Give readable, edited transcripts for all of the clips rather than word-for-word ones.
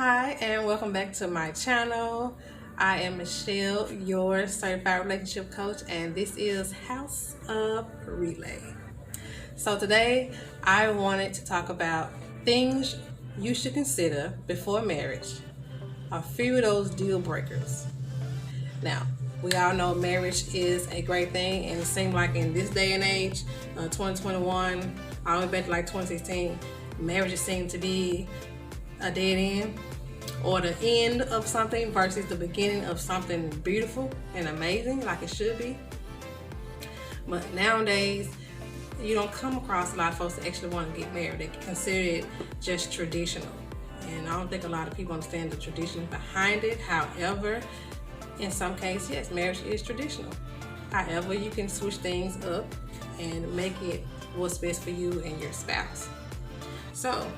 Hi, and welcome back to my channel. I am Michelle, your certified relationship coach, and this is House of Relay. So today I wanted to talk about things you should consider before marriage. A few of those deal breakers. Now, we all know marriage is a great thing, and it seems like in this day and age, 2021, all the way back to like 2016, marriages seem to be a dead end or the end of something versus the beginning of something beautiful and amazing like it should be. But nowadays, you don't come across a lot of folks that actually want to get married. They consider it just traditional. And I don't think a lot of people understand the tradition behind it. However, in some cases, yes, marriage is traditional. However, you can switch things up and make it what's best for you and your spouse. So,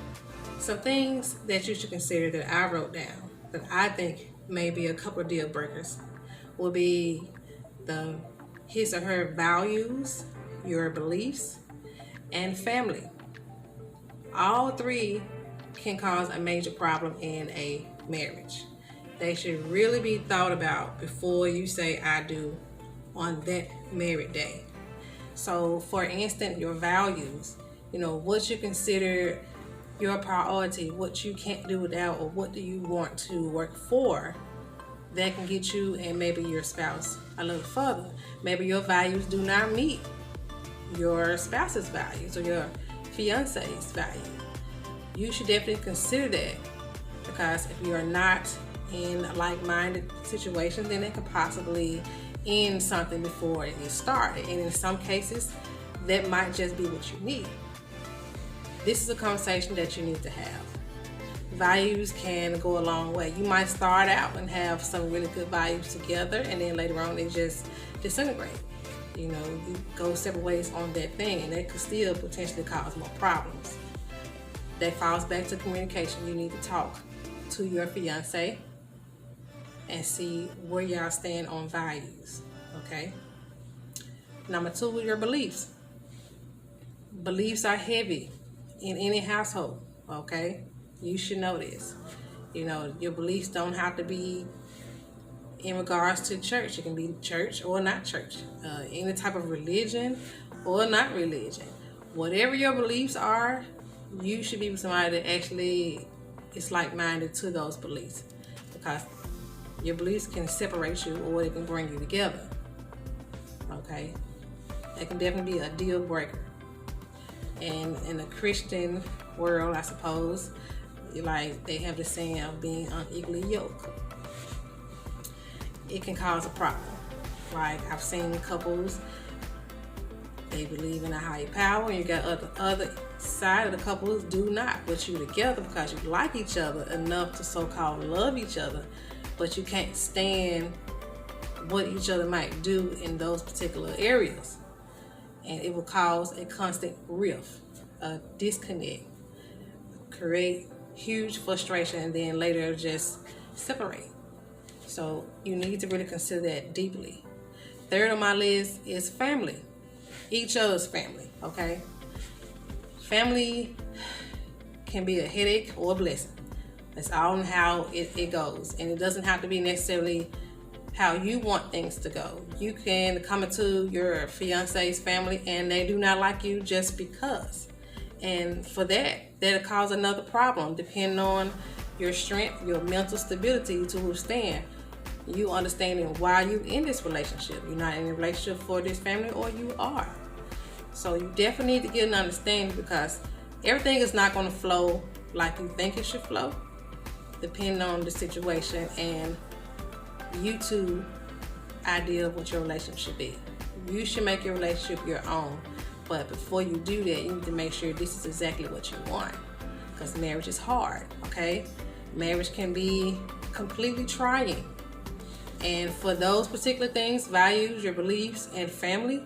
some things that you should consider that I wrote down that I think may be a couple of deal breakers will be his or her values, your beliefs, and family. All three can cause a major problem in a marriage. They should really be thought about before you say I do on that married day. So for instance, your values, what you consider your priority, what you can't do without, or what do you want to work for that can get you and maybe your spouse a little further. Maybe your values do not meet your spouse's values or your fiance's value. You should definitely consider that, because if you are not in like-minded situations, then it could possibly end something before it gets started. And in some cases, that might just be what you need. This is a conversation that you need to have. Values can go a long way. You might start out and have some really good values together, and then later on they just disintegrate. You go separate ways on that thing, and that could still potentially cause more problems. That falls back to communication. You need to talk to your fiance and see where y'all stand on values, okay? Number two, your beliefs. Beliefs are heavy in any household, okay? You should know this. Your beliefs don't have to be in regards to church. It can be church or not church, any type of religion or not religion. Whatever your beliefs are, you should be with somebody that actually is like-minded to those beliefs, because your beliefs can separate you or it can bring you together, okay? That can definitely be a deal breaker. And in the Christian world, I suppose, they have the saying of being unequally yoked. It can cause a problem. Like, I've seen couples, they believe in a higher power, and you got other side of the couples do not, but you together because you like each other enough to so-called love each other, but you can't stand what each other might do in those particular areas. And it will cause a constant rift, a disconnect, create huge frustration, and then later just separate. So you need to really consider that deeply. Third on my list is family. Each other's family, okay? Family can be a headache or a blessing. That's all in how it goes. And it doesn't have to be necessarily how you want things to go. You can come into your fiance's family and they do not like you just because. And for that'll cause another problem depending on your strength, your mental stability to withstand. You understanding why you in this relationship. You're not in a relationship for this family, or you are. So you definitely need to get an understanding, because everything is not going to flow like you think it should flow, depending on the situation and you two idea of what your relationship should be. You should make your relationship your own, but before you do that, you need to make sure this is exactly what you want, because marriage is hard, okay? Marriage can be completely trying, and for those particular things, values, your beliefs, and family,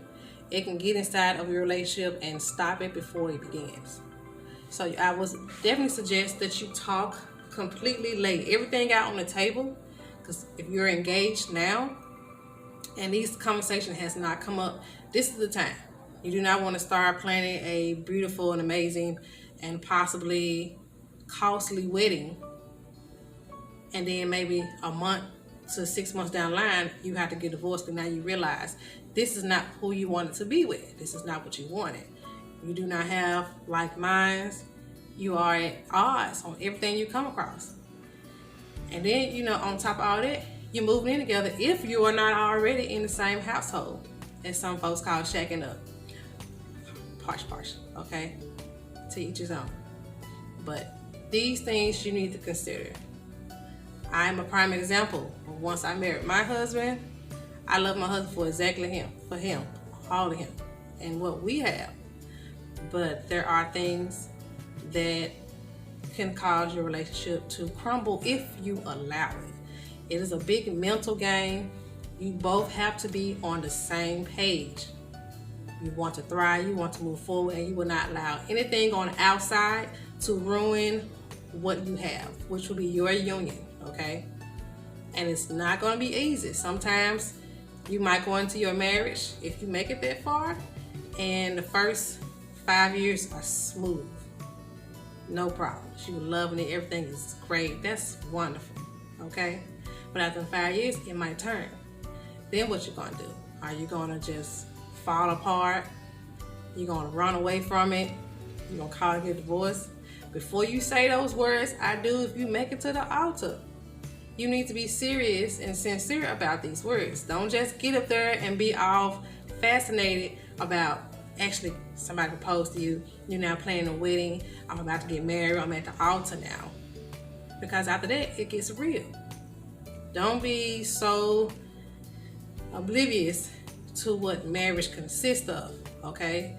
it can get inside of your relationship and stop it before it begins. So I would definitely suggest that you talk completely, lay everything out on the table. Because if you're engaged now and these conversation has not come up, this is the time. You do not want to start planning a beautiful and amazing and possibly costly wedding and then maybe a month to 6 months down the line, you have to get divorced, and now you realize this is not who you wanted to be with. This is not what you wanted. You do not have like minds. You are at odds on everything you come across. And then, you know, on top of all that, you're moving in together if you are not already in the same household, as some folks call shacking up. Partial, okay? To each his own. But these things you need to consider. I'm a prime example. Once I married my husband, I love my husband for exactly him, all of him, and what we have. But there are things that can cause your relationship to crumble if you allow it. It is a big mental game. You both have to be on the same page. You want to thrive, you want to move forward, and you will not allow anything on the outside to ruin what you have, which will be your union, okay? And it's not going to be easy. Sometimes you might go into your marriage, if you make it that far, and the first 5 years are smooth. No problems. You're loving it. Everything is great. That's wonderful, okay? But after 5 years, it might turn. Then what you going to do? Are you going to just fall apart? You're going to run away from it? You're going to call it a divorce? Before you say those words, I do, if you make it to the altar, you need to be serious and sincere about these words. Don't just get up there and be all fascinated about actually somebody proposed to you. You're now planning a wedding. I'm about to get married. I'm at the altar now. Because after that, it gets real. Don't be so oblivious to what marriage consists of, okay?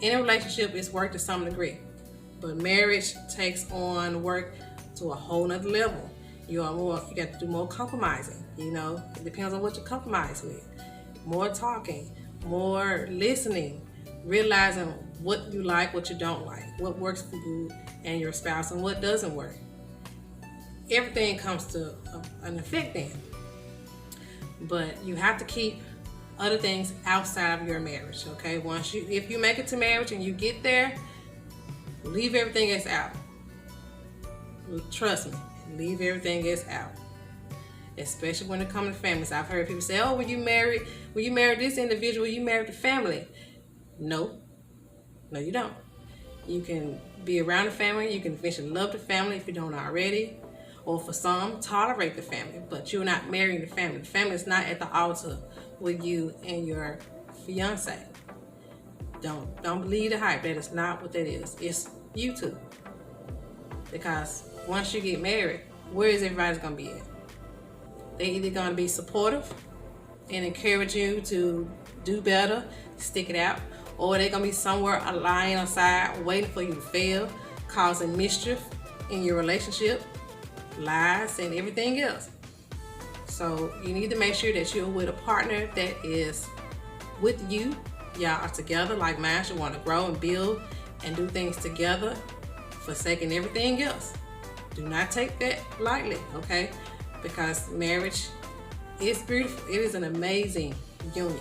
In a relationship, it's work to some degree. But marriage takes on work to a whole nother level. You got to do more compromising, you know. It depends on what you compromise with. More talking, more listening, realizing what you like, what you don't like, what works for you and your spouse, and what doesn't work. Everything comes to an effect then. But you have to keep other things outside of your marriage, okay? If you make it to marriage and you get there, leave everything else out. Trust me, leave everything else out. Especially when it comes to families. I've heard people say, oh, when you marry this individual, you married the family. No, you don't. You can be around the family. You can eventually love the family if you don't already. Or for some, tolerate the family. But you're not marrying the family. The family is not at the altar with you and your fiance. Don't believe the hype. That is not what that is. It's you two. Because once you get married, where is everybody's going to be at? They're either going to be supportive and encourage you to do better, stick it out, or they're going to be somewhere lying aside, waiting for you to fail, causing mischief in your relationship, lies, and everything else. So you need to make sure that you're with a partner that is with you. Y'all are together like minds. You want to grow and build and do things together, forsaking everything else. Do not take that lightly, okay? Because marriage is beautiful. It is an amazing union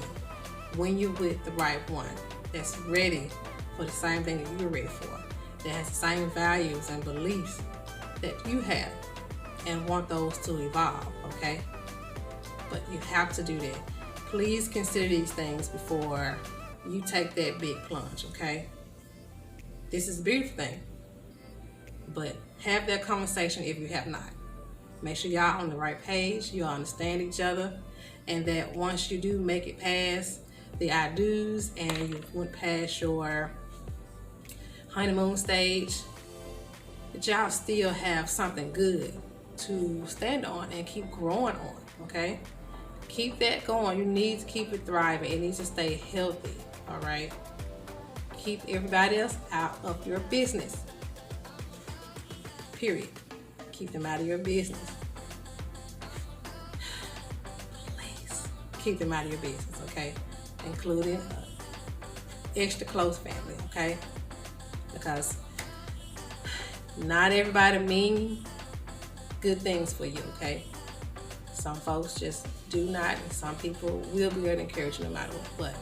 when you're with the right one that's ready for the same thing that you're ready for, that has the same values and beliefs that you have and want those to evolve, okay? But you have to do that. Please consider these things before you take that big plunge, okay? This is a beautiful thing, but have that conversation if you have not. Make sure y'all on the right page, you all understand each other, and that once you do make it past the I do's and you went past your honeymoon stage, that y'all still have something good to stand on and keep growing on, okay? Keep that going. You need to keep it thriving. It needs to stay healthy, all right? Keep everybody else out of your business, period. Keep them out of your business. Please keep them out of your business, okay? Including extra close family, okay? Because not everybody mean good things for you, okay? Some folks just do not, and some people will be there to encourage you no matter what. But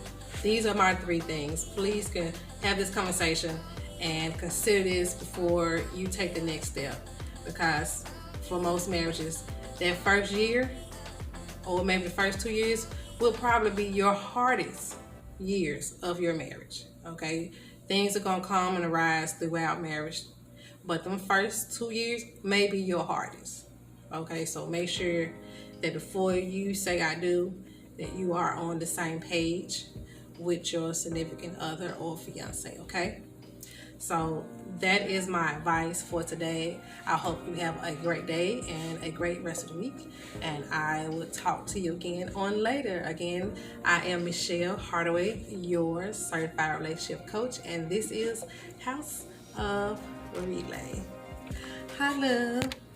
these are my 3 things. Please can have this conversation and consider this before you take the next step. Because for most marriages, that first year or maybe the first 2 years will probably be your hardest years of your marriage. Okay, things are gonna come and arise throughout marriage, but them first 2 years may be your hardest. Okay, so make sure that before you say I do, that you are on the same page with your significant other or fiance. Okay, so that is my advice for today. I hope you have a great day and a great rest of the week, and I will talk to you again on later. Again, I am Michelle Hardaway, your certified relationship coach, and this is House of Relay. Hi, love.